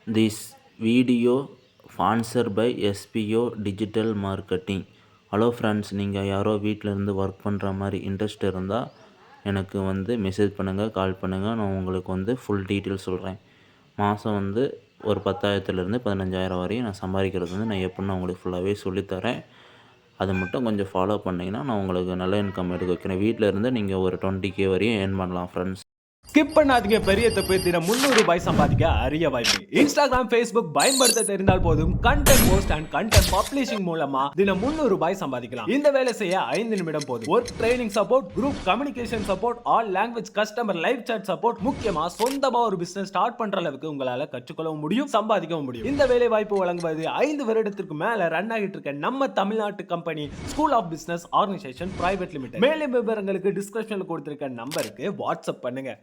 This video sponsored by SPO Digital Marketing. Hello friends, நீங்கள் யாரோ வீட்டில் இருந்து ஒர்க் பண்ணுற மாதிரி இன்ட்ரெஸ்ட் இருந்தால் எனக்கு மெசேஜ் பண்ணுங்கள், கால் பண்ணுங்கள். நான் உங்களுக்கு ஃபுல் டீட்டெயில் சொல்கிறேன். மாதம் ஒரு 10,000லேருந்து 15,000 வரையும் நான் சம்பாதிக்கிறது நான் எப்படின்னு உங்களுக்கு ஃபுல்லாகவே சொல்லித்தரேன். அதை மட்டும் கொஞ்சம் ஃபாலோ பண்ணிங்கன்னா நான் உங்களுக்கு நல்ல இன்கம் எடுக்க வைக்கிறேன். வீட்டில் இருந்து நீங்கள் ஒரு 20K வரையும் ஏர்ன் பண்ணலாம் ஃப்ரெண்ட்ஸ். ஸ்கிப் பண்ணாதீங்க. பெரிய தப்பு. தினம் 300 ரூபாய் சம்பாதிக்க அரிய வாய்ப்பு. இன்ஸ்டாகிராம், ஃபேஸ்புக் பயன்படுத்த தெரிந்தால் போதும். Content post and content publishing மூலமா தினம் 300 ரூபாய் சம்பாதிக்கலாம். இந்த வேலை செய்ய 5 நிமிடம் போதும். Work training support, group communication support, all language customer live chat support, முக்கியமா சொந்தமா ஒரு பிசினஸ் ஸ்டார்ட் பண்ற அளவுக்கு உங்களால கற்றுக்கொள்ளவும் முடியும், சம்பாதிக்கவும் முடியும். இந்த வேலை வாய்ப்பு வழங்குவது 5 வருடத்திற்கு மேல ரன் ஆகிட்டு இருக்க நம்ம தமிழ்நாட்டு company school of business organisation private limited. மேலும் விவரங்களுக்கு டிஸ்கிரிப்ஷன்ல கொடுத்திருக்க நம்பருக்கு வாட்ஸ்அப் பண்ணுங்க.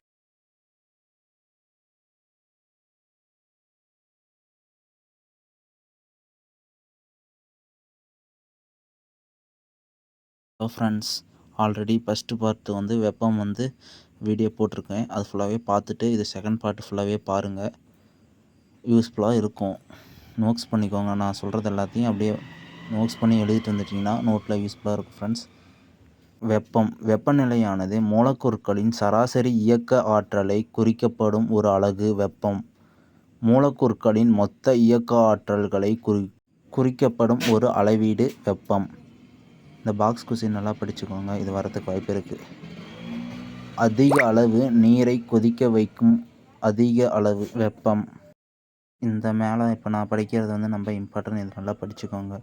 Hello friends, already first part வெப்பம் வீடியோ போட்டிருக்கேன். அது ஃபுல்லாகவே பார்த்துட்டு இது செகண்ட் பார்ட் ஃபுல்லாகவே பாருங்கள். யூஸ்ஃபுல்லாக இருக்கும். நோட்ஸ் பண்ணிக்கோங்க. நான் சொல்கிறது எல்லாத்தையும் அப்படியே நோட்ஸ் பண்ணி எழுதிட்டு வந்துட்டிங்கன்னா நோட்டில் யூஸ்ஃபுல்லாக இருக்கும் ஃப்ரெண்ட்ஸ். வெப்பநிலையானது மூலக்கூறுகளின் சராசரி இயக்க ஆற்றலை குறிக்கப்படும் ஒரு அலகு. வெப்பம் மூலக்கூறுகளின் மொத்த இயக்க ஆற்றல்களை குறிக்கப்படும் ஒரு அளவீடு. வெப்பம். இந்த பாக்ஸ் கொஸ்டின் நல்லா படிச்சுக்கோங்க, இது வரத்துக்கு வாய்ப்பு இருக்குது. அதிக அளவு நீரை கொதிக்க வைக்கும் அதிக அளவு வெப்பம். இந்த மேலே இப்போ நான் படிக்கிறது ரொம்ப இம்பார்ட்டன்ட், இது நல்லா படிச்சுக்கோங்க.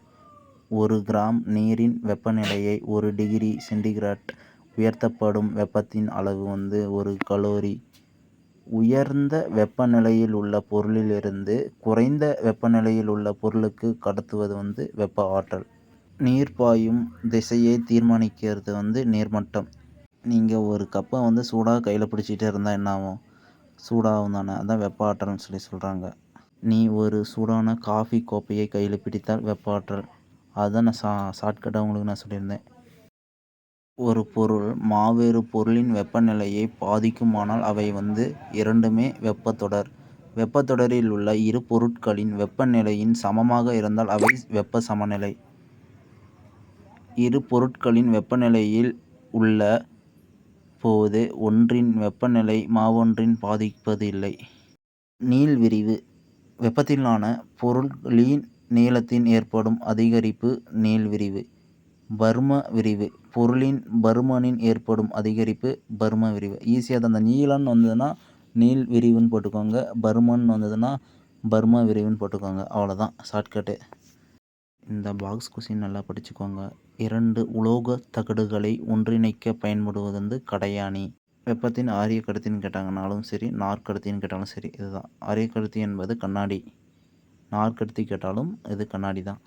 1 கிராம் நீரின் வெப்பநிலையை 1 டிகிரி சென்டிகிரேட் உயர்த்தப்படும் வெப்பத்தின் அளவு 1 கலோரி. உயர்ந்த வெப்பநிலையில் உள்ள பொருளிலிருந்து குறைந்த வெப்பநிலையில் உள்ள பொருளுக்கு கடத்துவது வெப்ப ஆற்றல். நீர் பாயும் திசையை தீர்மானிக்கிறது நீர்மட்டம். நீங்கள் ஒரு கப்பை சூடாக கையில் பிடிச்சிட்டே இருந்தால் என்ன ஆகும்? சூடாகும் தானே, அதான் வெப்ப ஆற்றல்னு சொல்கிறாங்க. நீ ஒரு சூடான காஃபி கோப்பையை கையில் பிடித்தால் வெப்ப ஆற்றல். அதுதான் நான் ஷார்ட்கட்டாக உங்களுக்கு நான் சொல்லியிருந்தேன். ஒரு பொருள் மாவேறு பொருளின் வெப்பநிலையை பாதிக்குமானால் அவை இரண்டுமே வெப்பத்தொடர். வெப்பத்தொடரில் உள்ள இரு பொருட்களின் வெப்பநிலையின் சமமாக இருந்தால் அவை வெப்ப சமநிலை. இரு பொருட்களின் வெப்பநிலையில் உள்ள போது ஒன்றின் வெப்பநிலை மற்றொன்றின் பாதிப்பது இல்லை. நீள்விரிவு. வெப்பத்தினாலான பொருள்களின் நீளத்தின் ஏற்படும் அதிகரிப்பு நீள்விரிவு. பரும விரிவு. பொருளின் பருமனின் ஏற்படும் அதிகரிப்பு பரும விரிவு. ஈஸியாக தான். அந்த நீளம்னு வந்ததுன்னா நீள் விரிவுன்னு போட்டுக்கோங்க, பருமன் வந்ததுன்னா பரும விரிவுன்னு போட்டுக்கோங்க. அவ்வளோதான் ஷார்ட்கட்டு. இந்த பாக்ஸ் கொஸ்டின் நல்லா படிச்சுக்கோங்க. 2 உலோக தகடுகளை ஒன்றிணைக்க பயன்படுவது கடையாணி. வெப்பத்தின் ஆரிய கடத்தின்னு கேட்டாங்கனாலும் சரி, நாற்கடத்தின்னு கேட்டாலும் சரி, இதுதான். ஆரிய கடத்தி என்பது கண்ணாடி, நாற்கடத்தி கேட்டாலும் இது கண்ணாடி தான்.